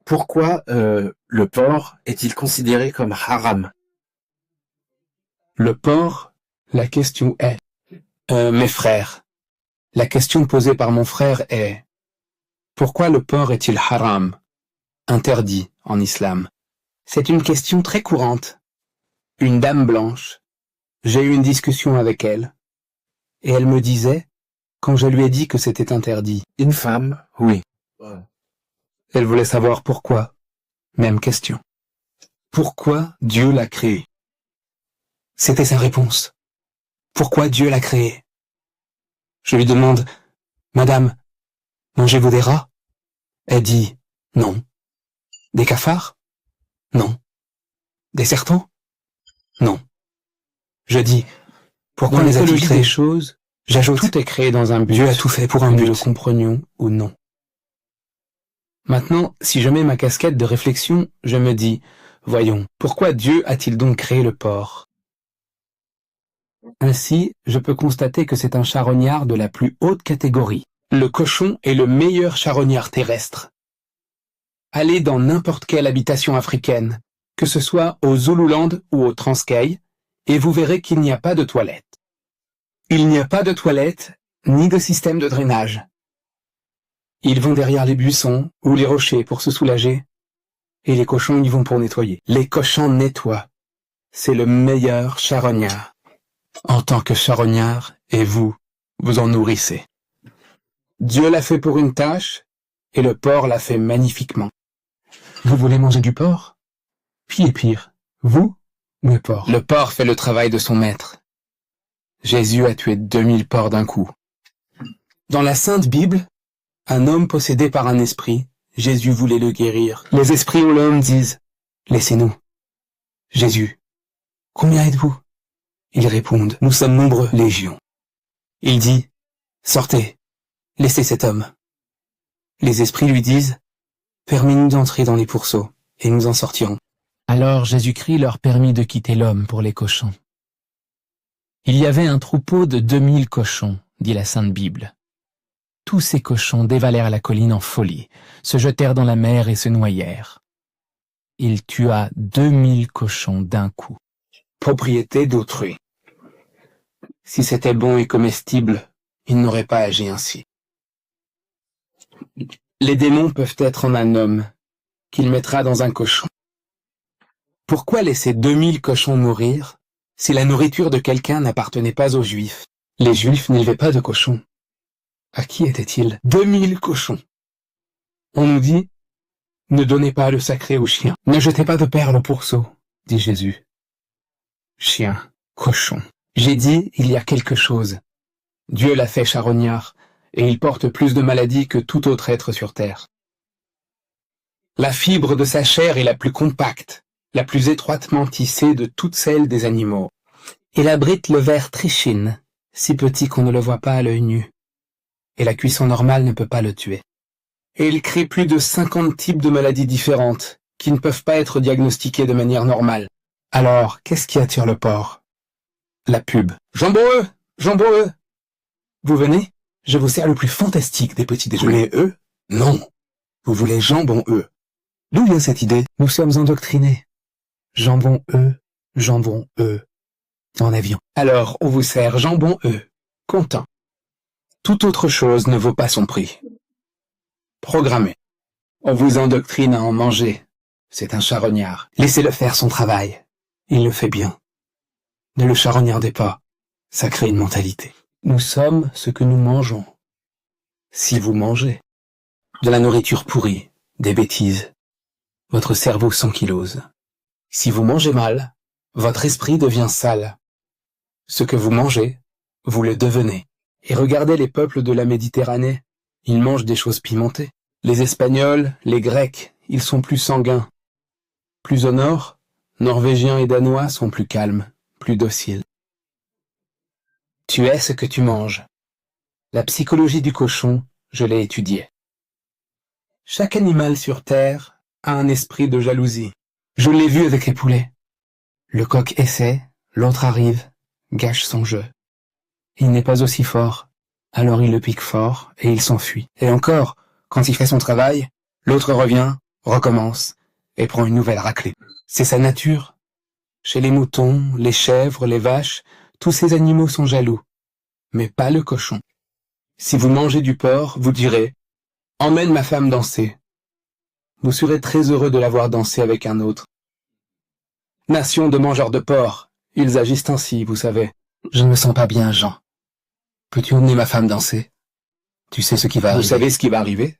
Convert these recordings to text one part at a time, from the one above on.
Pourquoi le porc est-il considéré comme haram? Le porc, la question est... mes frères, la question posée par mon frère est... Pourquoi le porc est-il haram, interdit en islam? C'est une question très courante. Une dame blanche, j'ai eu une discussion avec elle, et elle me disait, quand je lui ai dit que c'était interdit... Une femme, oui. Elle voulait savoir pourquoi. Même question. Pourquoi Dieu l'a créé? C'était sa réponse. Pourquoi Dieu l'a créé? Je lui demande, Madame, mangez-vous des rats? Elle dit, non. Des cafards? Non. Des serpents? Non. Je dis, pourquoi les a-t-il créés? Des choses, j'ajoute, tout est créé dans un but. Dieu a tout fait pour un but. Nous le comprenions ou non. Maintenant, si je mets ma casquette de réflexion, je me dis, voyons, pourquoi Dieu a-t-il donc créé le porc? Ainsi, je peux constater que c'est un charognard de la plus haute catégorie. Le cochon est le meilleur charognard terrestre. Allez dans n'importe quelle habitation africaine, que ce soit au Zululand ou au Transkei, et vous verrez qu'il n'y a pas de toilette. Il n'y a pas de toilette, ni de système de drainage. Ils vont derrière les buissons ou les rochers pour se soulager, et les cochons y vont pour nettoyer. Les cochons nettoient. C'est le meilleur charognard. En tant que charognard, et vous en nourrissez. Dieu l'a fait pour une tâche, et le porc l'a fait magnifiquement. Vous voulez manger du porc? Pire, vous ou le porc? Le porc fait le travail de son maître. Jésus a tué 2000 porcs d'un coup. Dans la Sainte Bible, un homme possédé par un esprit, Jésus voulait le guérir. Les esprits ou l'homme disent, laissez-nous. Jésus, combien êtes-vous? Ils répondent, nous sommes nombreux, légions. Il dit, sortez, laissez cet homme. Les esprits lui disent, permets-nous d'entrer dans les pourceaux, et nous en sortirons. Alors Jésus-Christ leur permit de quitter l'homme pour les cochons. Il y avait un troupeau de 2000 cochons, dit la Sainte Bible. Tous ces cochons dévalèrent la colline en folie, se jetèrent dans la mer et se noyèrent. Il tua 2000 cochons d'un coup. Propriété d'autrui. Si c'était bon et comestible, il n'aurait pas agi ainsi. Les démons peuvent être en un homme, qu'il mettra dans un cochon. Pourquoi laisser 2000 cochons mourir, si la nourriture de quelqu'un n'appartenait pas aux Juifs? Les Juifs n'élevaient pas de cochons. À qui était-il? 2000 cochons. On nous dit, ne donnez pas le sacré aux chiens. Ne jetez pas de perles au pourceau, dit Jésus. Chien, cochon. J'ai dit, il y a quelque chose. Dieu l'a fait charognard, et il porte plus de maladies que tout autre être sur terre. La fibre de sa chair est la plus compacte, la plus étroitement tissée de toutes celles des animaux. Il abrite le ver trichine, si petit qu'on ne le voit pas à l'œil nu. Et la cuisson normale ne peut pas le tuer. Et il crée plus de 50 types de maladies différentes, qui ne peuvent pas être diagnostiquées de manière normale. Alors, qu'est-ce qui attire le porc? La pub. Jambon-eux! Jambon-eux! Vous venez? Je vous sers le plus fantastique des petits déjeuners. Vous voulez eux? Non. Vous voulez jambon-eux. D'où vient cette idée? Nous sommes endoctrinés. Jambon-eux, jambon-eux. En avion. Alors, on vous sert jambon-eux. Content. Toute autre chose ne vaut pas son prix. Programmé. On vous endoctrine à en manger. C'est un charognard. Laissez-le faire son travail. Il le fait bien. Ne le charognardez pas. Ça crée une mentalité. Nous sommes ce que nous mangeons. Si vous mangez de la nourriture pourrie, des bêtises, votre cerveau s'ankylose. Si vous mangez mal, votre esprit devient sale. Ce que vous mangez, vous le devenez. Et regardez les peuples de la Méditerranée, ils mangent des choses pimentées. Les Espagnols, les Grecs, ils sont plus sanguins. Plus au nord, Norvégiens et Danois sont plus calmes, plus dociles. Tu es ce que tu manges. La psychologie du cochon, je l'ai étudiée. Chaque animal sur Terre a un esprit de jalousie. Je l'ai vu avec les poulets. Le coq essaie, l'autre arrive, gâche son jeu. Il n'est pas aussi fort, alors il le pique fort et il s'enfuit. Et encore, quand il fait son travail, l'autre revient, recommence, et prend une nouvelle raclée. C'est sa nature. Chez les moutons, les chèvres, les vaches, tous ces animaux sont jaloux. Mais pas le cochon. Si vous mangez du porc, vous direz « Emmène ma femme danser ». Vous serez très heureux de la voir danser avec un autre. Nation de mangeurs de porc, ils agissent ainsi, vous savez. Je ne me sens pas bien, Jean. Peux-tu emmener ma femme danser? Tu sais ce qui va arriver. Vous savez ce qui va arriver?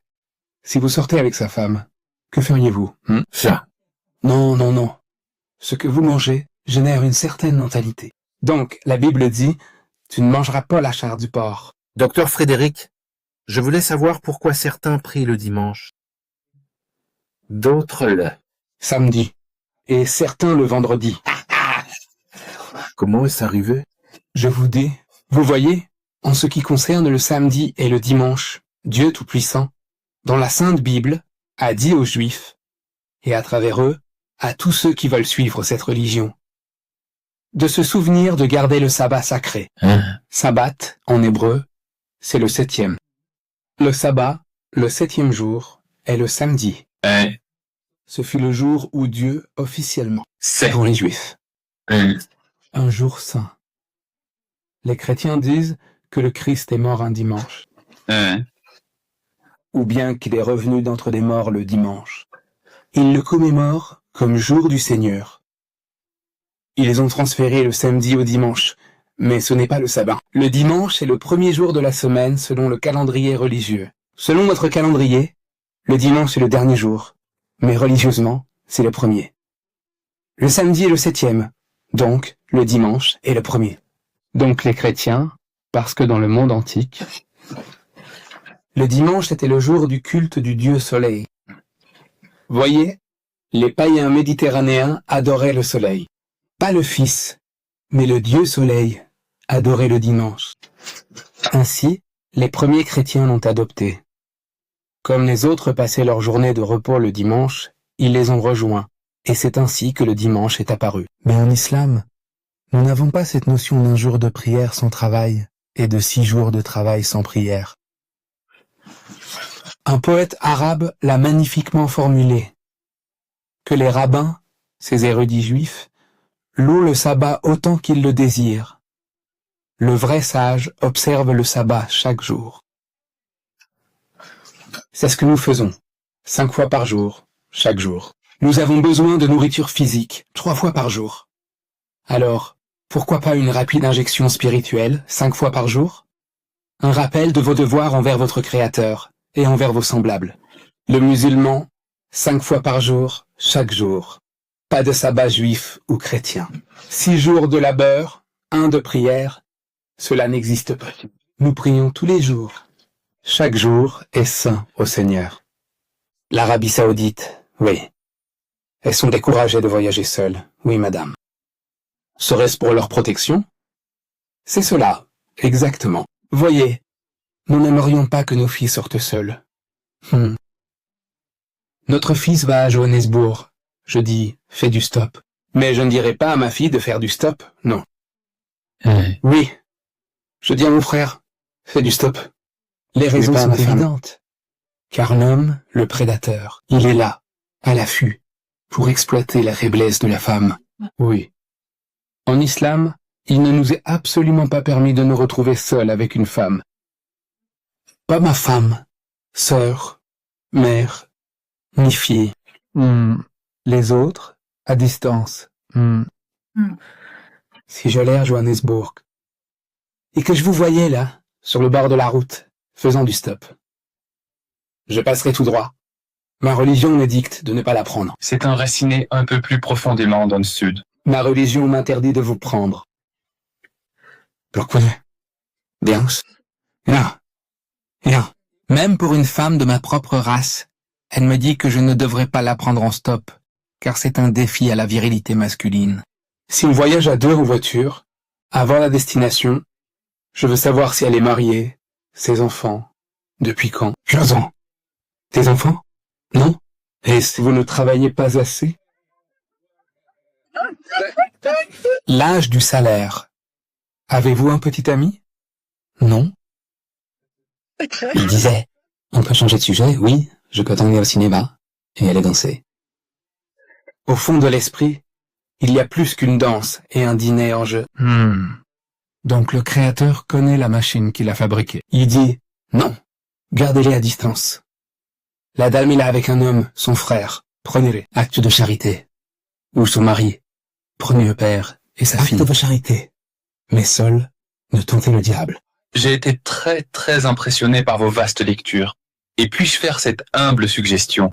Si vous sortez avec sa femme, que feriez-vous? Ça. Non, non, non. Ce que vous mangez génère une certaine mentalité. Donc, la Bible dit, tu ne mangeras pas la chair du porc. Docteur Frédéric, je voulais savoir pourquoi certains prient le dimanche. D'autres le samedi. Et certains le vendredi. Comment est-ce arrivé? Je vous dis, vous voyez, en ce qui concerne le samedi et le dimanche, Dieu Tout-Puissant, dans la Sainte Bible, a dit aux Juifs, et à travers eux, à tous ceux qui veulent suivre cette religion, de se souvenir de garder le sabbat sacré. Sabbat, en hébreu, c'est le 7e. Le sabbat, le 7e jour, est le samedi. Ce fut le jour où Dieu, officiellement, pour les Juifs, un jour saint. Les chrétiens disent que le Christ est mort un dimanche. Ou bien qu'il est revenu d'entre les morts le dimanche. Ils le commémorent comme jour du Seigneur. Ils ont transféré le samedi au dimanche, mais ce n'est pas le sabbat. Le dimanche est le premier jour de la semaine selon le calendrier religieux. Selon notre calendrier, le dimanche est le dernier jour, mais religieusement, c'est le premier. Le samedi est le 7e, donc le dimanche est le premier. Donc les chrétiens, parce que dans le monde antique, le dimanche était le jour du culte du dieu soleil. Voyez, les païens méditerranéens adoraient le soleil. Pas le fils, mais le dieu soleil adorait le dimanche. Ainsi, les premiers chrétiens l'ont adopté. Comme les autres passaient leur journée de repos le dimanche, ils les ont rejoints, et c'est ainsi que le dimanche est apparu. Mais en islam, nous n'avons pas cette notion d'un jour de prière sans travail et de 6 jours de travail sans prière. Un poète arabe l'a magnifiquement formulé. Que les rabbins, ces érudits juifs, louent le sabbat autant qu'ils le désirent. Le vrai sage observe le sabbat chaque jour. C'est ce que nous faisons, 5 fois par jour, chaque jour. Nous avons besoin de nourriture physique, 3 fois par jour. Alors, pourquoi pas une rapide injection spirituelle, 5 fois par jour? Un rappel de vos devoirs envers votre Créateur et envers vos semblables. Le musulman, 5 fois par jour, chaque jour. Pas de sabbat juif ou chrétien. 6 jours de labeur, 1 de prière, cela n'existe pas. Nous prions tous les jours. Chaque jour est saint au Seigneur. L'Arabie Saoudite, oui. Elles sont découragées de voyager seules, oui madame. Serait-ce pour leur protection? C'est cela, exactement. Voyez, nous n'aimerions pas que nos filles sortent seules. Notre fils va à Johannesburg. Je dis, fais du stop. Mais je ne dirai pas à ma fille de faire du stop, non. Oui. Je dis à mon frère, fais du stop. Les raisons sont évidentes. Car l'homme, le prédateur, il est là, à l'affût, pour exploiter la faiblesse de la femme. Oui. En islam, il ne nous est absolument pas permis de nous retrouver seuls avec une femme. Pas ma femme, sœur, mère, ni fille. Les autres, à distance. Si j'allais à Johannesburg, et que je vous voyais là, sur le bord de la route, faisant du stop, je passerai tout droit. Ma religion me dicte de ne pas la prendre. C'est enraciné un peu plus profondément dans le sud. Ma religion m'interdit de vous prendre. Pourquoi? Bien. Rien. Même pour une femme de ma propre race, elle me dit que je ne devrais pas la prendre en stop, car c'est un défi à la virilité masculine. Si on voyage à 2 en voiture, avant la destination, je veux savoir si elle est mariée, ses enfants, depuis quand. Jason, tes enfants? Non? Et si vous ne travaillez pas assez? L'âge du salaire. Avez-vous un petit ami? Non? Il disait, on peut changer de sujet, oui, je peux t'emmener au cinéma. et elle est dansée. Au fond de l'esprit, il y a plus qu'une danse et un dîner en jeu. Donc le créateur connaît la machine qu'il a fabriquée. Il dit, non, gardez-les à distance. La dame est là avec un homme, son frère, prenez-les. Acte de charité. Ou son mari, prenez le père et sa fille. Acte de charité. Mais seul, ne tentez le diable. J'ai été très très impressionné par vos vastes lectures. Et puis-je faire cette humble suggestion?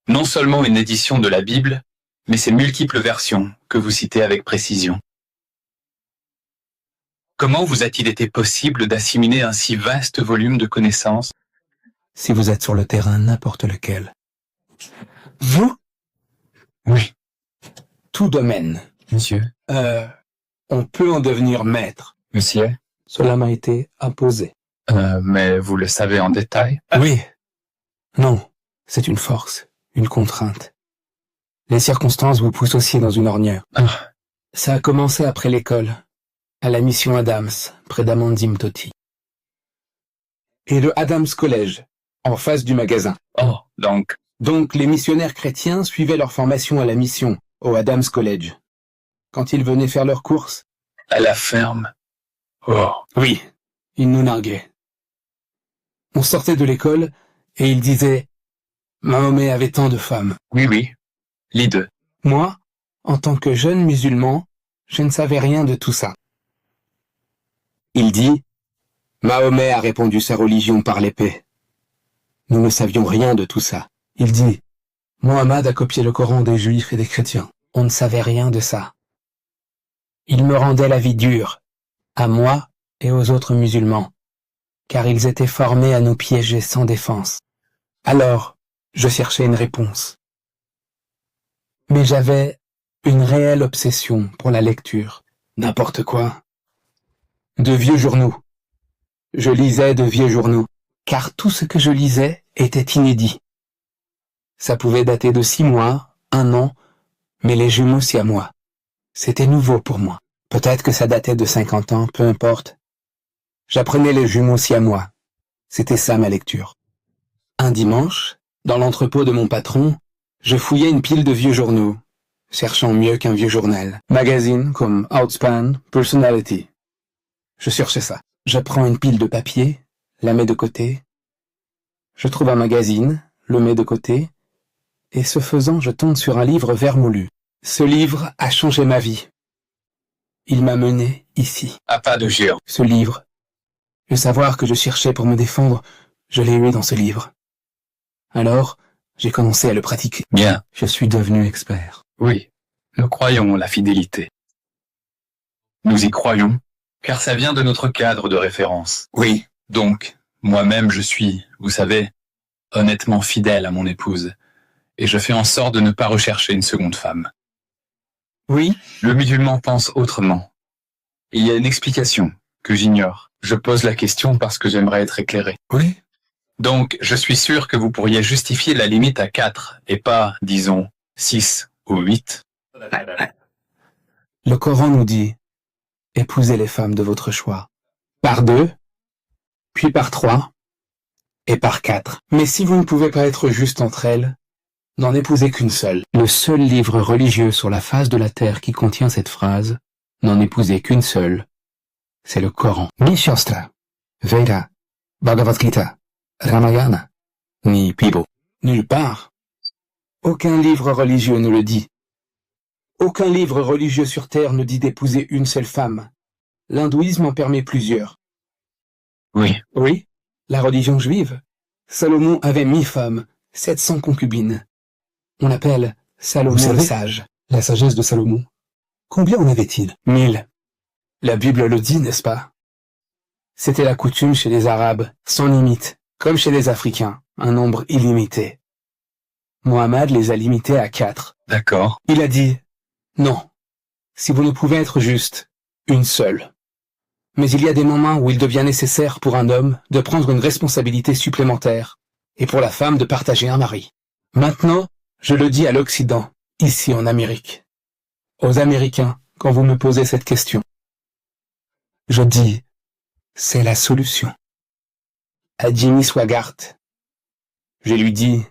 Non seulement une édition de la Bible, mais ses multiples versions que vous citez avec précision. Comment vous a-t-il été possible d'assimiler un si vaste volume de connaissances? Si vous êtes sur le terrain n'importe lequel. Vous? Oui, Tout domaine. monsieur. On peut en devenir maître. Monsieur? Cela m'a été imposé. Mais vous le savez en détail? Oui. Non, c'est une force, une contrainte. Les circonstances vous poussent aussi dans une ornière. Ah. Ça a commencé après l'école, à la mission Adams, près d'Amandim Toti. Et le Adams College, en face du magasin. Oh, donc, Donc les missionnaires chrétiens suivaient leur formation à la mission, au Adams College. Quand ils venaient faire leurs courses, à la ferme. Oh, oui, ils nous narguaient. On sortait de l'école et ils disaient « Mahomet avait tant de femmes ». oui, les deux. Moi, en tant que jeune musulman, je ne savais rien de tout ça. Il dit « Mahomet a répandu sa religion par l'épée ». Nous ne savions rien de tout ça. Il dit « Mohammed a copié le Coran des Juifs et des chrétiens ». On ne savait rien de ça. Il me rendait la vie dure, à moi et aux autres musulmans, car ils étaient formés à nous piéger sans défense. Alors, je cherchais une réponse. Mais j'avais une réelle obsession pour la lecture. N'importe quoi. De vieux journaux. Je lisais de vieux journaux, car tout ce que je lisais était inédit. Ça pouvait dater de 6 mois, 1 an, mais les jumeaux siamois, c'était nouveau pour moi. Peut-être que ça datait de 50 ans, peu importe. J'apprenais les jumeaux siamois. C'était ça ma lecture. Un dimanche, dans l'entrepôt de mon patron, je fouillais une pile de vieux journaux, cherchant mieux qu'un vieux journal. Magazines comme Outspan, Personality. Je cherchais ça. Je prends une pile de papier, la mets de côté. Je trouve un magazine, le mets de côté. Et ce faisant, je tombe sur un livre vermoulu. Ce livre a changé ma vie. Il m'a mené ici. À pas de géant. Ce livre, le savoir que je cherchais pour me défendre, je l'ai eu dans ce livre. Alors, j'ai commencé à le pratiquer. Bien. Je suis devenu expert. Oui, nous croyons la fidélité. Nous y croyons, car ça vient de notre cadre de référence. Oui. Donc, moi-même je suis, vous savez, honnêtement fidèle à mon épouse, et je fais en sorte de ne pas rechercher une seconde femme. Oui. Le musulman pense autrement. Il y a une explication que j'ignore. Je pose la question parce que j'aimerais être éclairé. Oui. Donc, je suis sûr que vous pourriez justifier la limite à 4 et pas, disons, 6 ou 8. Le Coran nous dit « Épousez les femmes de votre choix. Par 2, puis par 3, et par 4. Mais si vous ne pouvez pas être juste entre elles, n'en épousez qu'une seule. Le seul livre religieux sur la face de la terre qui contient cette phrase, n'en épousez qu'une seule, c'est le Coran. Ni Shastra, Veda, Bhagavad Gita, Ramayana, ni Bible. Nulle part. Aucun livre religieux ne le dit. Aucun livre religieux sur terre ne dit d'épouser une seule femme. L'hindouisme en permet plusieurs. Oui. Oui, la religion juive. Salomon avait 1000 femmes, 700 concubines. On appelle Salomon le sage. La sagesse de Salomon. Combien en avait-il? 1000. La Bible le dit, n'est-ce pas? C'était la coutume chez les Arabes, sans limite, comme chez les Africains, un nombre illimité. Mohammed les a limités à 4. D'accord. Il a dit, non, si vous ne pouvez être juste, une seule. Mais il y a des moments où il devient nécessaire pour un homme de prendre une responsabilité supplémentaire, et pour la femme de partager un mari. Maintenant, je le dis à l'Occident, ici en Amérique. Aux Américains, quand vous me posez cette question. Je dis, c'est la solution. À Jimmy Swaggart, je lui dis,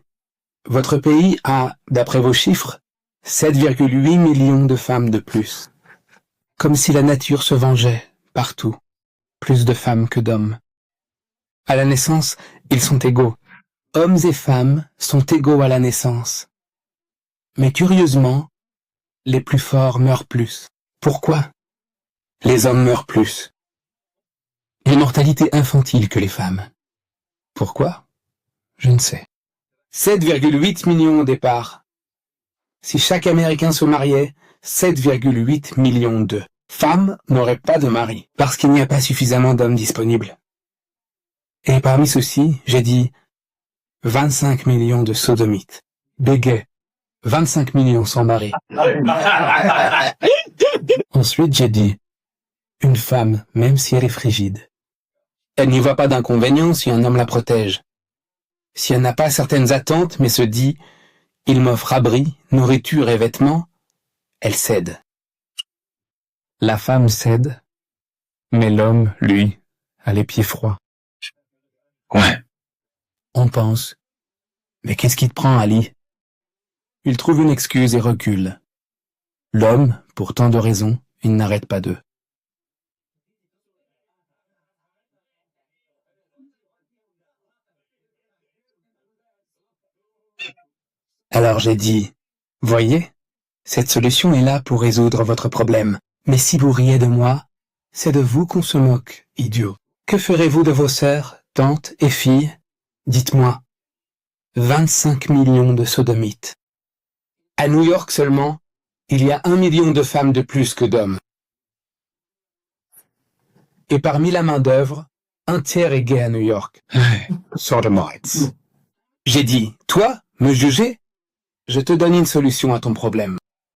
Votre pays a, d'après vos chiffres, 7,8 millions de femmes de plus. Comme si la nature se vengeait, partout. Plus de femmes que d'hommes. À la naissance, ils sont égaux. Hommes et femmes sont égaux à la naissance. Mais curieusement, les plus forts meurent plus. Pourquoi? Les hommes meurent plus. Une mortalité infantile que les femmes. Pourquoi? Je ne sais. 7,8 millions au départ. Si chaque Américain se mariait, 7,8 millions de femmes n'auraient pas de mari, parce qu'il n'y a pas suffisamment d'hommes disponibles. Et parmi ceux-ci, j'ai dit 25 millions de sodomites, bégais, 25 millions sans mari. Ensuite, j'ai dit une femme, même si elle est frigide. Elle n'y voit pas d'inconvénient si un homme la protège. Si elle n'a pas certaines attentes, mais se dit « il m'offre abri, nourriture et vêtements », elle cède. La femme cède, mais l'homme, lui, a les pieds froids. Ouais. On pense « mais qu'est-ce qui te prend, Ali ?» Il trouve une excuse et recule. L'homme, pour tant de raisons, il n'arrête pas d'eux. Alors j'ai dit, voyez, cette solution est là pour résoudre votre problème. Mais si vous riez de moi, c'est de vous qu'on se moque, idiot. Que ferez-vous de vos sœurs, tantes et filles? Dites-moi. 25 millions de sodomites. À New York seulement, il y a 1 million de femmes de plus que d'hommes. Et parmi la main-d'œuvre, un tiers est gay à New York. Sodomites. J'ai dit, toi, me juger? Je te donne une solution à ton problème.